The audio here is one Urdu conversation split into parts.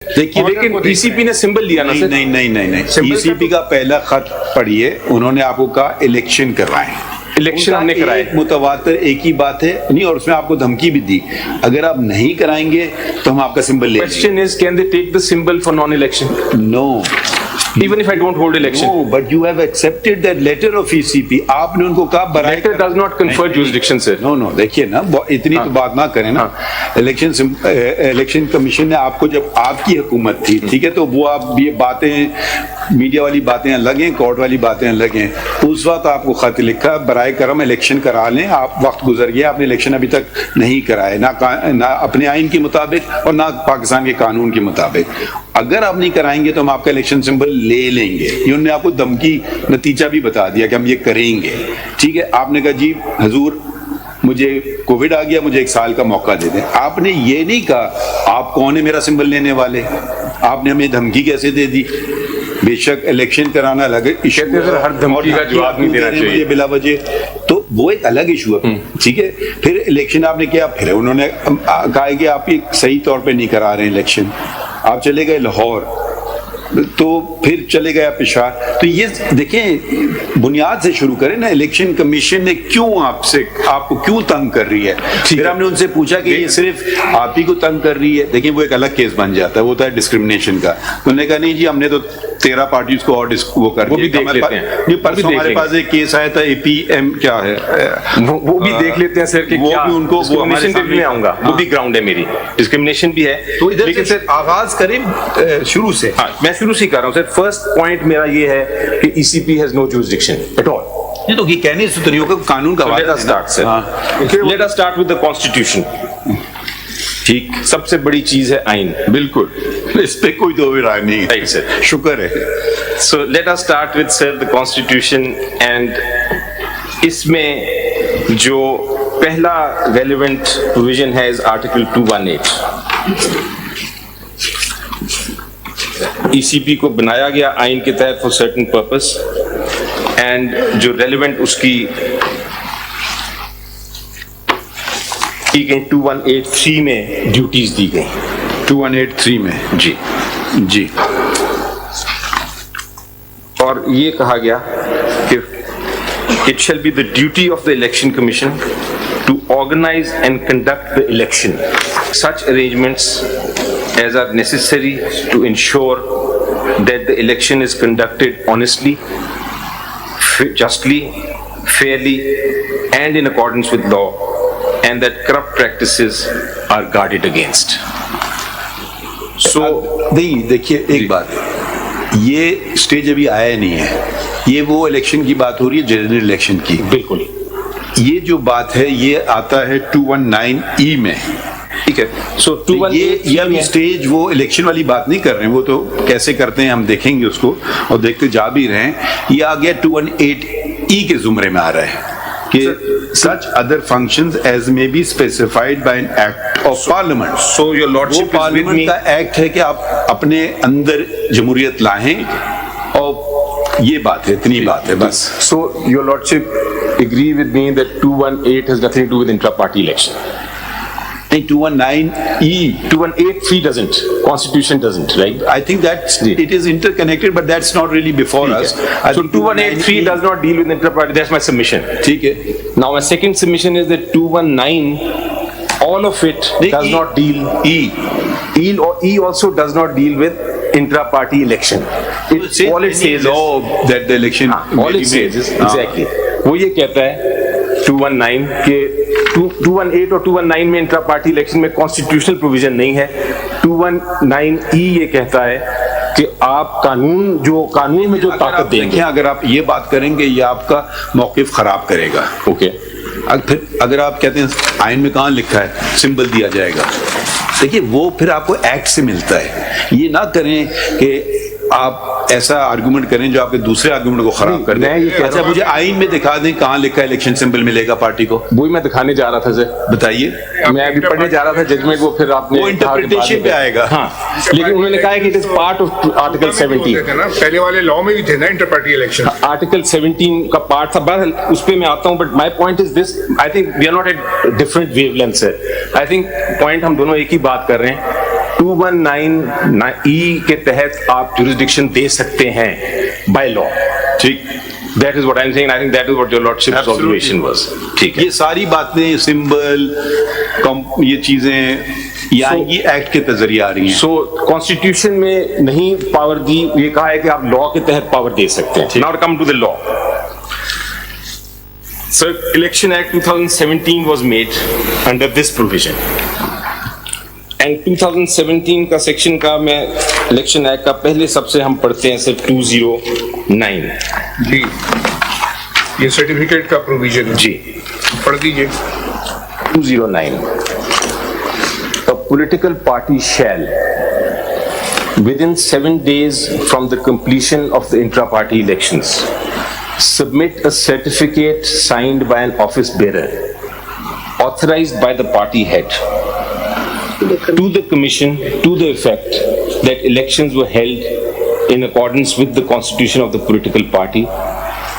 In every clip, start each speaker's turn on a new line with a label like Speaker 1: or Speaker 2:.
Speaker 1: دیکھیے لیکن ای سی پی نے سمبل لیا نا سر.
Speaker 2: نہیں ای سی پی کا پہلا خط پڑھیے, انہوں نے آپ کو کہا الیکشن کروائیں.
Speaker 1: الیکشن ہم نے کرائے,
Speaker 2: متواتر ایک ہی بات ہے نہیں, اور اس میں آپ کو دھمکی بھی دی اگر آپ نہیں کرائیں گے تو ہم آپ کا سمبل لیں گے.
Speaker 1: Question is, can they take the symbol for non-election?
Speaker 2: No.
Speaker 1: Even if I don't hold election.
Speaker 2: No, but you have accepted that letter of ECP. آپ نے ان کو کہا برائے
Speaker 1: Letter does not confer jurisdiction, sir.
Speaker 2: No, دیکھیے نا, اتنی تو بات نہ کریں نا. الیکشن کمیشن نے آپ کو, جب آپ کی حکومت تھی, ٹھیک ہے, تو وہ آپ یہ باتیں, میڈیا والی باتیں الگ ہیں, کورٹ والی باتیں الگ ہیں. اس وقت آپ کو خط لکھا برائے کرم الیکشن کرا لیں. آپ وقت گزر گیا, آپ نے الیکشن ابھی تک نہیں کرائے, نہ اپنے آئین کے مطابق اور نہ پاکستان کے قانون کے مطابق. اگر آپ نہیں کرائیں گے تو ہم آپ کا الیکشن سمبل لے لیں گے. یہ انہوں نے آپ کو دھمکی نتیجہ بھی بتا دیا کہ ہم یہ کریں گے. ٹھیک ہے, آپ نے کہا جی حضور مجھے کووڈ آ گیا, مجھے 1 سال کا موقع دے دیں. آپ نے یہ نہیں کہا آپ کون ہے میرا سمبل لینے والے, آپ نے ہمیں دھمکی کیسے دے دی. بے شک الیکشن کرانا الگ ایشو ہے,
Speaker 1: ہر دھمکی کا جواب نہیں دینا چاہیے
Speaker 2: بلا وجہ, تو وہ ایک الگ ایشو ہے. ٹھیک ہے, پھر الیکشن آپ نے کیا, پھر انہوں نے کہا کہ آپ یہ صحیح طور پہ نہیں کرا رہے ہیں الیکشن. آپ چلے گئے لاہور, تو پھر چلے گیا پشاور. تو یہ دیکھیں بنیاد سے شروع کریں نا, الیکشن کمیشن نے کیوں آپ کو کیوں تنگ کر رہی ہے. پھر ہم نے ان سے پوچھا کہ یہ صرف آپ ہی کو تنگ کر رہی ہے. دیکھیں وہ ایک الگ کیس بن جاتا ہے, وہ ہوتا ہے ڈسکرمنیشن کا. انہوں نے کہا نہیں جی ہم نے تو 13 پارٹیز کو اور وہ کر دیا. پرسوں ہمارے پاس ایک کیس آیا تھا, اے پی ایم کیا ہے,
Speaker 1: وہ بھی دیکھ لیتے ہیں سر کہ
Speaker 2: وہ بھی ان کو
Speaker 1: ڈسکرمنیشن بھی آؤں گا, وہ بھی گراؤنڈ ہے میری, ڈسکرمنیشن بھی ہے.
Speaker 2: تو ادھر سے آغاز کریں شروع سے.
Speaker 1: میں شروع سے کر رہا ہوں سر. فرسٹ پوائنٹ میرا یہ ہے کہ E C P has no jurisdiction at all.
Speaker 2: یہ تو یہ کہنے سے تو نہیں ہوگا, قانون کا
Speaker 1: Let us start, sir. Let us start with the constitution. ٹھیک, سب سے بڑی چیز ہے آئین.
Speaker 2: بالکل, اس پہ کوئی دو رائے نہیں ہے.
Speaker 1: Right, sir.
Speaker 2: شکر ہے.
Speaker 1: So let us start with, sir, the constitution, and اس میں جو پہلا relevant provision ہے is article 218. ای سی پی کو بنایا گیا آئین کے تحت for certain purpose, and جو relevant اس کی 2183 میں ڈیوٹیز دی گئی.
Speaker 2: 2183 میں جی
Speaker 1: اور یہ کہا گیا کہ it shall be the duty of the election commission to organize and conduct the election, such arrangements as are necessary to ensure that the election is conducted honestly, justly, fairly, and in accordance with law, and that corrupt practices are guarded against. So
Speaker 2: نہیں, دیکھیے ایک بات, یہ سٹیج ابھی آیا نہیں ہے. یہ وہ الیکشن کی بات ہو رہی ہے, جنرل الیکشن کی.
Speaker 1: بالکل,
Speaker 2: یہ جو بات ہے یہ آتا ہے 219E میں. ٹھیک ہے,
Speaker 1: سو
Speaker 2: یہ ابھی سٹیج وہ الیکشن والی بات نہیں کر رہے ہیں, وہ تو کیسے کرتے ہیں ہم دیکھیں گے اس کو, اور دیکھتے جا بھی رہے ہیں. یہ آ گیا 218E کے زمرے میں آ رہا ہے کہ such other functions as may be specified by an act of parliament.
Speaker 1: So your lordship is with me.
Speaker 2: کا ایکٹ ہے کہ آپ اپنے اندر جمہوریت لائیں, اور یہ بات ہے, اتنی بات ہے بس.
Speaker 1: So your lordship agree with me that 218 has nothing to do with intra-party election. 218(3) doesn't. Constitution doesn't, right?
Speaker 2: I think that it is interconnected, but that's not really before us.
Speaker 1: So 218(3) does not deal with intra-party. That's my submission.
Speaker 2: ٹھیک ہے.
Speaker 1: Now my second submission is that 219, all of it does not deal. E also does not deal with intra-party election. All it says
Speaker 2: law that the election.
Speaker 1: All it says is exactly. وہ یہ کہتا ہے 219 کہ 218 اور 219 میں انٹرا پارٹی الیکشن میں کانسٹیٹیوشنل پروویژن نہیں ہے. 219E یہ کہتا ہے کہ آپ قانون میں جو طاقت دیں گے.
Speaker 2: اگر آپ یہ بات کریں گے یہ آپ کا موقف خراب کرے گا.
Speaker 1: اوکے,
Speaker 2: پھر اگر آپ کہتے ہیں آئین میں کہاں لکھا ہے سمبل دیا جائے گا, دیکھیے وہ پھر آپ کو ایکٹ سے ملتا ہے. یہ نہ کریں کہ آپ ایسا آرگومنٹ کریں جو آپ کے دوسرے آرگومنٹ کو خراب کر دیں. اچھا مجھے آئین میں دکھا دیں کہاں لکھا ہے الیکشن سمبل ملے گا پارٹی کو.
Speaker 1: وہی میں دکھانے جا رہا تھا سر.
Speaker 2: بتائیے.
Speaker 1: میں ابھی پڑھنے جا رہا تھا ججمنٹ کو, پھر آپ نے
Speaker 2: وہ انٹرپریٹیشن پہ آئے گا.
Speaker 1: ہاں, لیکن انہوں نے کہا کہ it is part of article 17.
Speaker 3: پہلے والے لا میں بھی تھے نا انٹر پارٹی الیکشن,
Speaker 1: آرٹیکل 17 کا پارٹ تھا. بہرحال اس پہ میں آتا ہوں, but my point is this, I think we are not at different wavelength sir. I think point ہم دونوں ایک ہی بات کر رہے ہیں 219E کے تحت آپ جورسڈکشن دے سکتے ہیں بائی لا.
Speaker 2: ٹھیک.
Speaker 1: That is what I'm saying. I think that is what your lordship's observation was. ٹھیک ہے.
Speaker 2: یہ ساری باتیں سمبل یہ چیزیں یہ ایکٹ کے ذریعے آ رہی ہیں.
Speaker 1: سو کانسٹیٹیوشن میں نہیں پاور دی, یہ کہا ہے کہ آپ لا کے تحت پاور دے سکتے ہیں. Now come to the law. So Election Act 2017 was made under this provision. And 2017 کا سیکشن کا میں الیکشن ایکٹ کا پہلے سب سے ہم پڑھتے ہیں سر 209.
Speaker 3: جی یہ سرٹیفکیٹ کا پروویژن
Speaker 1: جی
Speaker 3: پڑھ دیجیے.
Speaker 1: 209. A political party shall, within 7 days from the completion of the intra-party elections, submit a certificate signed by an office bearer, authorized by the party head, to the commission to the effect that elections were held in accordance with the constitution of the political party,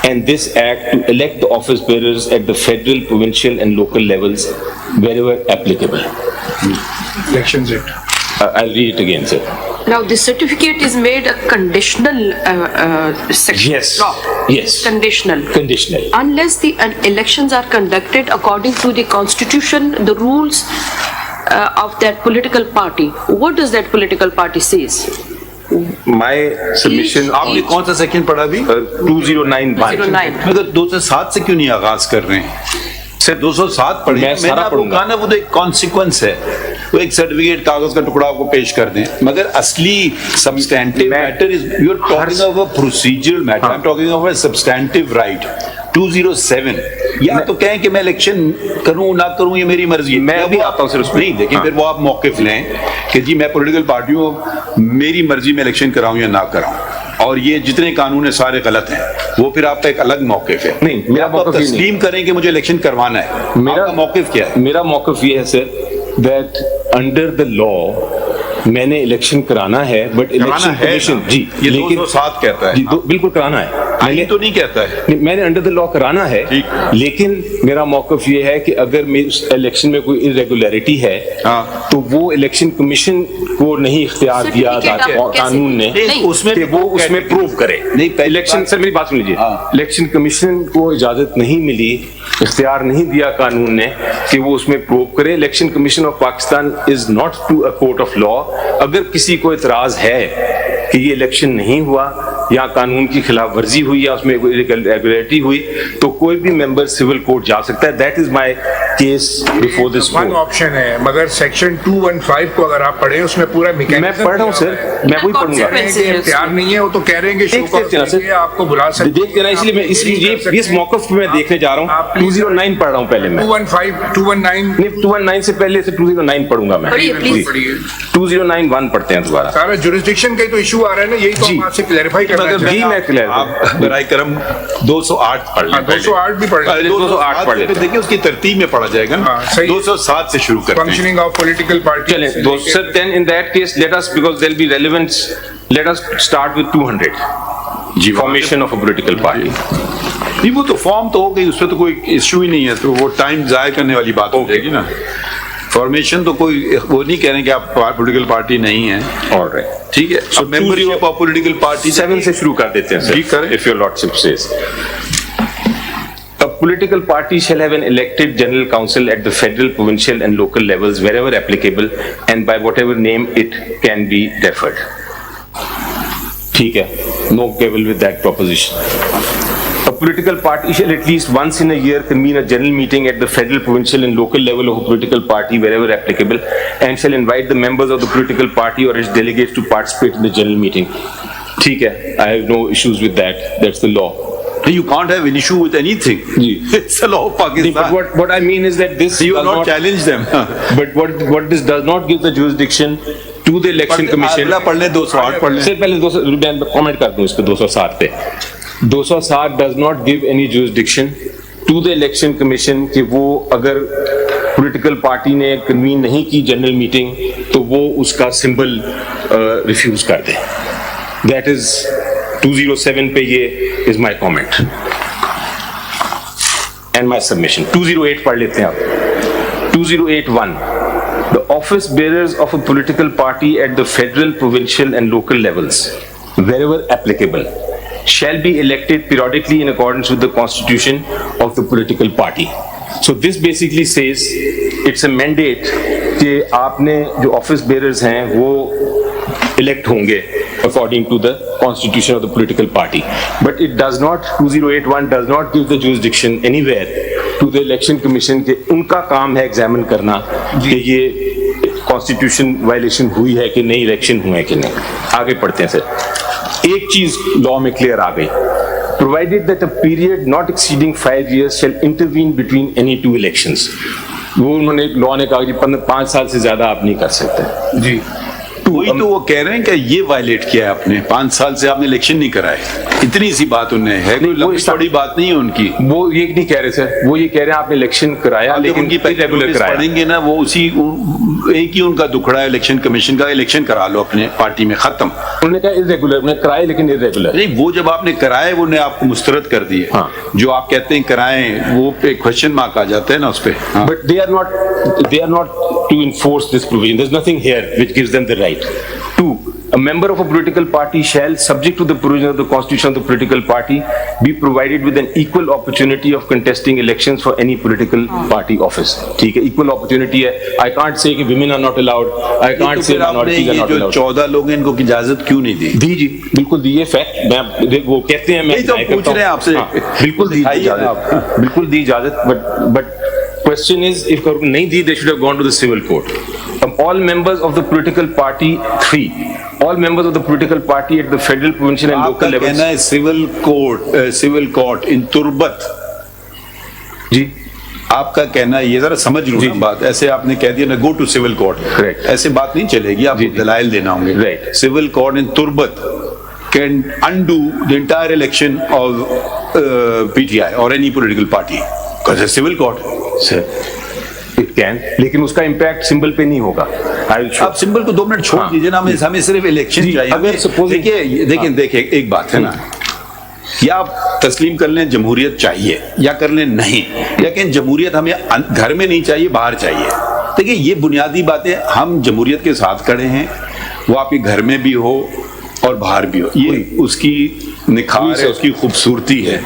Speaker 1: and this act to elect the office bearers at the federal, provincial and local levels wherever applicable.
Speaker 3: Elections Act.
Speaker 1: I'll read it again, sir.
Speaker 4: Now, this certificate is made a conditional section.
Speaker 1: Yes.
Speaker 4: Law.
Speaker 1: Yes.
Speaker 4: Conditional.
Speaker 1: Conditional.
Speaker 4: Unless the elections are conducted according to the constitution, the rules of that political party. What does that political party says?
Speaker 1: My submission.
Speaker 2: آپ نے کون سا سیکشن پڑھا بھی؟
Speaker 1: 209.
Speaker 4: 209.
Speaker 2: مگر 207 سے کیوں نہیں آغاز کر رہے ہیں؟ صرف 207 پڑھیں. میں نے آپ کو کہا نا وہ تو ایک کانسیکوینس ہے. وہ ایک سرٹیفکیٹ کاغذ کا ٹکڑا آپ کو پیش کر دیں, مگر اصلی substantive matter is you are talking of a procedural matter. I am talking of a substantive right. 207 یا تو کہیں کہ میں الیکشن کروں نہ کروں یہ میری مرضی ہے.
Speaker 1: میں بھی آتا ہوں صرف
Speaker 2: نہیں دیکھیں پھر وہ آپ موقف لیں کہ جی میں پولیٹیکل پارٹی ہوں, میری مرضی میں الیکشن کراؤں یا نہ کراؤں, اور یہ جتنے قانون ہیں سارے غلط ہیں. وہ پھر آپ کا ایک الگ موقف ہے.
Speaker 1: نہیں, میرا موقف
Speaker 2: تسلیم کریں کہ مجھے الیکشن کروانا ہے. میرا موقف کیا ہے؟
Speaker 1: میرا موقف یہ ہے سر دیٹ انڈر دا لا میں نے الیکشن کرانا ہے, بٹ الیکشن کمیشن جی
Speaker 2: یہ 207 کہتا ہے.
Speaker 1: جی بالکل کرانا ہے.
Speaker 2: آئین تو نہیں کہتا ہے.
Speaker 1: میں نے انڈر دا لا کرانا ہے, لیکن میرا موقف یہ ہے کہ اگر الیکشن میں کوئی irregularity ہے تو وہ الیکشن کمیشن کو نہیں اختیار دیا قانون نے کہ وہ اس میں پروو کرے. الیکشن سر میری بات سن لیجیے, الیکشن کمیشن کو اجازت نہیں ملی, اختیار نہیں دیا قانون نے کہ وہ اس میں پروو کرے. Election commission of Pakistan is not to a court of law. اگر کسی کو اعتراض ہے کہ یہ الیکشن نہیں ہوا یا قانون کی خلاف ورزی ہوئی یا اس میں کوئی irregularity ہوئی, تو کوئی بھی ممبر سول کورٹ جا سکتا ہے. That is my case before this
Speaker 3: one option ہے, مگر سیکشن 215 کو اگر آپ پڑھیں اس میں پورا میکینزم
Speaker 1: میں پڑھ رہا ہوں سر, میں وہی پڑھوں گا.
Speaker 3: اختیار نہیں ہے, وہ تو کہہ رہے ہیں کہ شو کر آپ کو بلا سکتے
Speaker 1: دیکھتے نا, اس لیے میں اس موقف پہ میں دیکھنے جا رہا ہوں. 209 پڑھ رہا ہوں پہلے میں. 219 سے پہلے سے 209 پڑھوں گا میں. 2091 پڑھتے ہیں دوبارہ.
Speaker 3: سارا جورسڈکشن کا تو ایشو آ رہا ہے نا, یہی تو ہم آپ سے کلیریفائی کرنا چاہتے ہیں.
Speaker 1: جی میں کلیئر.
Speaker 2: آپ برائے کرم 208 پڑھ لیں.
Speaker 3: 208 بھی پڑھ لیں.
Speaker 1: 208 پڑھ لیتے ہیں.
Speaker 2: دیکھیں اس کی ترتیب میں پڑھا جائے گا نا. 207 سے شروع کرتے ہیں.
Speaker 3: Functioning of political party.
Speaker 1: چلیں سر, then in that case let us, because there will be relevance, let us start with 200. G formation of a political party.
Speaker 2: نہیں وہ تو فارم تو ہو گئی, اس پہ تو کوئی ایشو ہی نہیں ہے, تو وہ ٹائم ضائع کرنے والی بات ہو جائے گی نا. فارمیشن تو کوئی وہ نہیں کہہ رہے کہ آپ پولیٹیکل پارٹی نہیں ہیں.
Speaker 1: Alright.
Speaker 2: ٹھیک ہے, سو ممبرشپ آف پولیٹیکل پارٹی
Speaker 1: 7 سے شروع کر دیتے ہیں
Speaker 2: جی
Speaker 1: سر, if your lordship says. A political party shall have an elected general council at the federal, provincial and local levels wherever applicable and by whatever name it can be referred. ٹھیک ہے, no quibble with that proposition. A political party shall at least once in a year convene a general meeting at the federal, provincial and local level of a political party wherever applicable and shall invite the members of the political party or its delegates to participate in the general meeting. ٹھیک ہے, I have no issues with that. That's the law.
Speaker 2: You can't have an issue with anything. It's the law of Pakistan.
Speaker 1: But what I mean is that this
Speaker 2: you will not challenge them.
Speaker 1: But what this does not give the jurisdiction to the election commission.
Speaker 2: اگلا پڑھ لیں 208 پڑھ لیں.
Speaker 1: سے پہلے 200 کامنٹ کر دوں اس پہ 207 پہ. 207 does not give any jurisdiction to the election commission کہ وہ اگر پولیٹیکل پارٹی نے کنوین نہیں کی جنرل میٹنگ تو وہ اس کا سمبل ریفیوز کر دے. دیٹ از 207 پہ یہ از مائی کامنٹ اینڈ مائی سبمیشن. 208 پڑھ لیتے ہیں آپ. 2081 The office bearers of a political party at the federal, provincial and local levels, wherever applicable, shall be elected periodically in accordance with the constitution of the political party. So this basically says it's a mandate کہ آپ نے جو آفس بیئرز ہیں وہ elect ہوں گے according to the constitution of the political party. But it does not, 2081 does not give the jurisdiction anywhere to the election commission کہ ان کا کام ہے ایگزامن کرنا کہ یہ constitution violation ہوئی ہے کہ نہیں, الیکشن ہوئے کہ نہیں. آگے پڑھتے ہیں سر. ایک چیز لاء میں کلیئر آ گئی. Provided that a period not exceeding 5 years shall intervene between any two elections. وہ انہوں نے لاء نے کہا کہ 5 سال سے زیادہ آپ نہیں کر سکتے.
Speaker 3: جی
Speaker 2: وہی تو وہ کہہ رہے ہیں کہ یہ وائلیٹ کیا ہے آپ نے, 5 سال سے آپ نے الیکشن نہیں کرائے. اتنی سی بات انہیں ہے, کوئی لمبی چوڑی بات نہیں ہے ان کی.
Speaker 1: وہ یہ نہیں کہہ رہے سر, وہ یہ کہہ رہے ہیں آپ نے الیکشن کرایا لیکن ریگولر کرایا.
Speaker 2: پڑھیں گے نا وہ اسی ایک ہی ان کا دکھڑا ہے الیکشن کمیشن کا, الیکشن کرا لو اپنے پارٹی میں, ختم.
Speaker 1: انہوں نے کہا ارریگولر, انہوں نے کرائے لیکن ارریگولر.
Speaker 2: نہیں, وہ جب آپ نے کرائے وہ نے آپ کو مسترد کر دیے. جو آپ کہتے ہیں کرائیں وہ پہ کوشچن مارک آ جاتا ہے نا اس پہ.
Speaker 1: But they are not to enforce this provision. There's nothing here which gives them the right. 2, a member of a political party shall, subject to the provision of the constitution of the political party, be provided with an equal opportunity of contesting elections for any political party office. ٹھیک ہے, equal opportunity ہے. I can't say کہ women are not allowed. I can't say minorities are not allowed.
Speaker 2: جو 14 لوگ ہیں ان کو اجازت کیوں نہیں دی؟
Speaker 1: دی جی, بالکل دی, یہ فیکٹ. میں وہ کہتے ہیں, میں
Speaker 2: پوچھ رہے ہیں آپ سے,
Speaker 1: بالکل دی اجازت, بالکل دی اجازت. But question is, if نہیں دی, they should have gone to the civil court. All members of the political party, 3, all members of the political party at the federal, provincial and local levels.
Speaker 2: کہنا ہے civil court in تربت.
Speaker 1: جی
Speaker 2: آپ کا کہنا ہے, یہ ذرا سمجھ لوں نا بات, ایسے آپ نے کہہ دیا نا go to civil court.
Speaker 1: Correct.
Speaker 2: ایسے بات نہیں چلے گی, آپ کو دلائل دینا ہوں گے.
Speaker 1: Right.
Speaker 2: Civil court in Turbat can undo the entire election of PTI or any political party because it's civil court.
Speaker 1: Sir it can, لیکن اس کا امپیکٹ سمبل پہ نہیں ہوگا.
Speaker 2: آپ سمبل کو 2 منٹ چھوڑ دیجیے نا, ہمیں صرف الیکشن چاہیے.
Speaker 1: اگر
Speaker 2: دیکھیں ایک بات ہے نا, یا آپ تسلیم کر لیں جمہوریت چاہیے یا کر لیں نہیں, لیکن جمہوریت ہمیں گھر میں نہیں چاہیے, باہر چاہیے. دیکھیں یہ بنیادی باتیں, ہم جمہوریت کے ساتھ کھڑے ہیں, وہ آپ کے گھر میں بھی ہو اور باہر بھی ہو, یہ اس کی نکھار ہے, اس کی خوبصورتی ہے.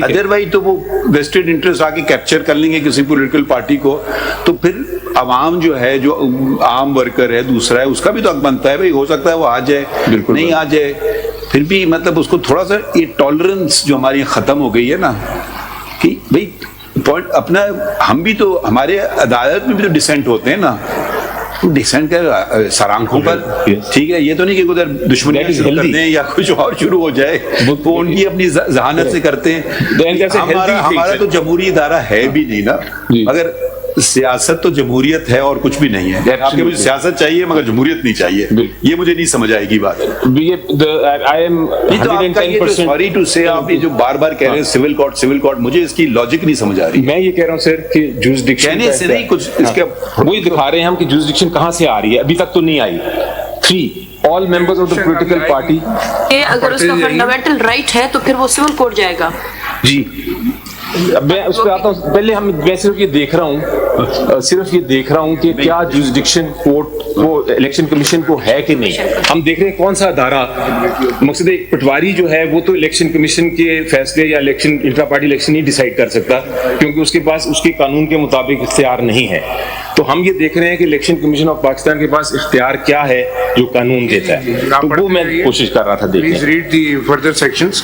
Speaker 2: ادروائز تو وہ ویسٹڈ انٹرسٹ آ کے کیپچر کر لیں گے کسی پولیٹیکل پارٹی کو, تو پھر عوام جو ہے, جو عام ورکر ہے دوسرا ہے, اس کا بھی تو حق بنتا ہے بھائی, ہو سکتا ہے وہ آ جائے, نہیں آ جائے, پھر بھی مطلب اس کو تھوڑا سا یہ ٹالرنس جو ہماری ختم ہو گئی ہے نا, کہ بھائی پوائنٹ اپنا, ہم بھی تو ہمارے عدالت میں بھی تو ڈسینٹ ہوتے ہیں نا, ڈسینٹ کا سرانکھوں پر, ٹھیک ہے, یہ تو نہیں کہ ادھر دشمنی کر دیں یا کچھ اور شروع ہو جائے, وہ ان کی اپنی ذہانت سے کرتے ہیں. ہمارا تو جمہوری ادارہ ہے بھی نہیں نا, اگر سیاست تو جمہوریت ہے اور کچھ بھی نہیں ہے. آپ کے مجھے سیاست چاہیے مگر جمہوریت نہیں چاہیے, یہ مجھے نہیں سمجھ آئے گی بات. سوری ٹو سے آپ جو بار بار کہہ رہے ہیں سول کورٹ, مجھے اس کی لاجک نہیں سمجھ آ رہی.
Speaker 1: میں یہ کہہ رہا ہوں سر کہ جورسڈکشن
Speaker 2: کہنے سے نہیں, کچھ اس کے
Speaker 1: وہی دکھا رہے ہیں ہم کہ جورسڈکشن کہاں سے آ رہی ہے, ابھی تک تو نہیں آئی. 3, all members of the political party.
Speaker 4: اگر اس کا فنڈامنٹل رائٹ ہے تو پھر وہ سول کورٹ جائے گا.
Speaker 1: جی میں اس پہ آتا ہوں, پہلے میں صرف یہ دیکھ رہا ہوں کہ کیا جورسڈکشن کورٹ کو, الیکشن کمیشن کو ہے کہ نہیں. ہم دیکھ رہے ہیں کون سا ادارہ, مقصد پٹواری جو ہے وہ تو الیکشن کمیشن کے فیصلے یا الیکشن انٹرا پارٹی الیکشن نہیں ڈیسائیڈ کر سکتا کیونکہ اس کے پاس اس کے قانون کے مطابق اختیار نہیں ہے. تو ہم یہ دیکھ رہے ہیں کہ الیکشن کمیشن آف پاکستان کے پاس اختیار کیا ہے جو قانون دیتا ہے, تو وہ میں کوشش کر رہا تھا دیکھنے.
Speaker 3: Please read the further sections.